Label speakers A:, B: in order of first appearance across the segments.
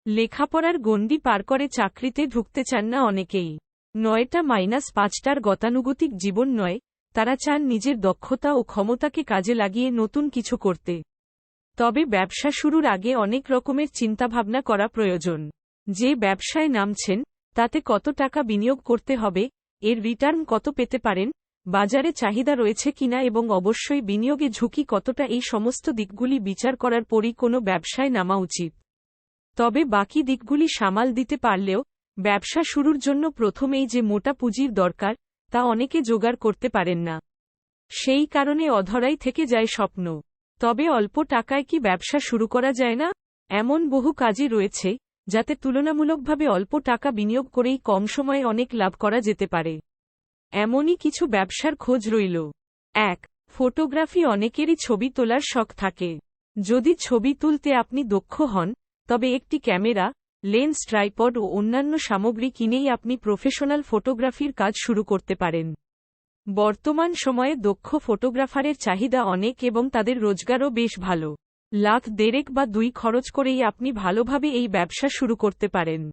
A: লেখাপড়ার গণ্ডি পার করে চাকরিতে ঢুকতে চান না অনেকেই। ৯টা-৫টার গতানুগতিক জীবন নয়, তারা চান নিজের দক্ষতা ও ক্ষমতাকে কাজে লাগিয়ে নতুন কিছু করতে। তবে ব্যবসা শুরুর আগে অনেক রকমের চিন্তাভাবনা করা প্রয়োজন। যে ব্যবসায় নামছেন, তাতে কত টাকা বিনিয়োগ করতে হবে, এর রিটার্ন কত পেতে পারেন, বাজারে চাহিদা রয়েছে কিনা এবং অবশ্যই বিনিয়োগে ঝুঁকি কতটা, এই সমস্ত দিকগুলি বিচার করার পরই কোনো ব্যবসায় নামা উচিত। তবে বাকি দিকগুলি সামাল দিতে পারলেও ব্যবসা শুরুর জন্য প্রথমেই যে মোটা পুঁজির দরকার, তা অনেকে জোগাড় করতে পারেন না। সেই কারণে অধরাই থেকে যায় স্বপ্ন। তবে অল্প টাকায় কি ব্যবসা শুরু করা যায় না? এমন বহু কাজই রয়েছে, যাতে তুলনামূলকভাবে অল্প টাকা বিনিয়োগ করেই কম সময়ে অনেক লাভ করা যেতে পারে। এমনই কিছু ব্যবসার খোঁজ রইল। ১. ফটোগ্রাফি। অনেকেরই ছবি তোলার শখ থাকে। যদি ছবি তুলতে আপনি দক্ষ হন, তবে একটি ক্যামেরা, লেন্স, ট্রাইপড ও অন্যান্য সামগ্রী কিনেই আপনি প্রফেশনাল ফটোগ্রাফির কাজ শুরু করতে পারেন। বর্তমান সময়ে দক্ষ ফটোগ্রাফারের চাহিদা অনেক এবং তাদের রোজগারও বেশ ভালো। লাখ দেড়েক বা ২ খরচ করেই আপনি ভালোভাবে এই ব্যবসা শুরু করতে পারেন।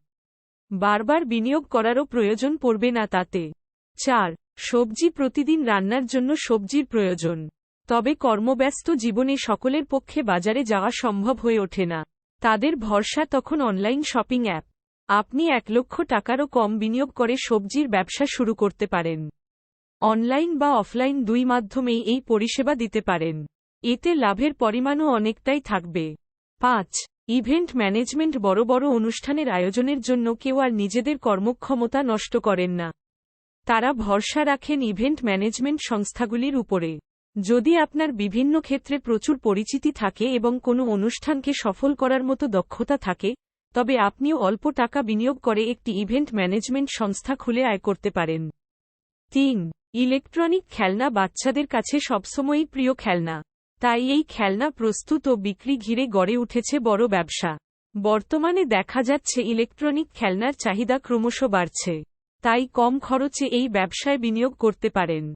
A: বারবার বিনিয়োগ করারও প্রয়োজন পড়বে না তাতে। ৪. সবজি। প্রতিদিন রান্নার জন্য সবজির প্রয়োজন। তবে কর্মব্যস্ত জীবনে সকলের পক্ষে বাজারে যাওয়া সম্ভব হয়ে ওঠে না। তাদের ভরসা তখন অনলাইন শপিং অ্যাপ। আপনি ১ লক্ষ টাকারও কম বিনিয়োগ করে সবজির ব্যবসা শুরু করতে পারেন। অনলাইন বা অফলাইন দুই মাধ্যমেই এই পরিষেবা দিতে পারেন। এতে লাভের পরিমাণও অনেকটাই থাকবে। ৫. Event management. বড় বড় অনুষ্ঠানের আয়োজনের জন্য কেউ আর নিজেদের কর্মক্ষমতা নষ্ট করেন না। তারা ভরসা রাখেন ইভেন্ট ম্যানেজমেন্ট সংস্থাগুলির উপরে। যদি আপনার বিভিন্ন ক্ষেত্রে প্রচুর পরিচিতি থাকে এবং কোনো অনুষ্ঠানকে সফল করার মতো দক্ষতা থাকে, তবে আপনিও অল্প টাকা বিনিয়োগ করে একটি ইভেন্ট ম্যানেজমেন্ট সংস্থা খুলে আয় করতে পারেন। ৩. ইলেকট্রনিক খেলনা। বাচ্চাদের কাছে সবসময়ই প্রিয় খেলনা। তাই এই খেলনা প্রস্তুত ও বিক্রি ঘিরে গড়ে উঠেছে বড় ব্যবসা। বর্তমানে দেখা যাচ্ছে ইলেকট্রনিক খেলনার চাহিদা ক্রমশ বাড়ছে। তাই কম খরচে এই ব্যবসায় বিনিয়োগ করতে পারেন।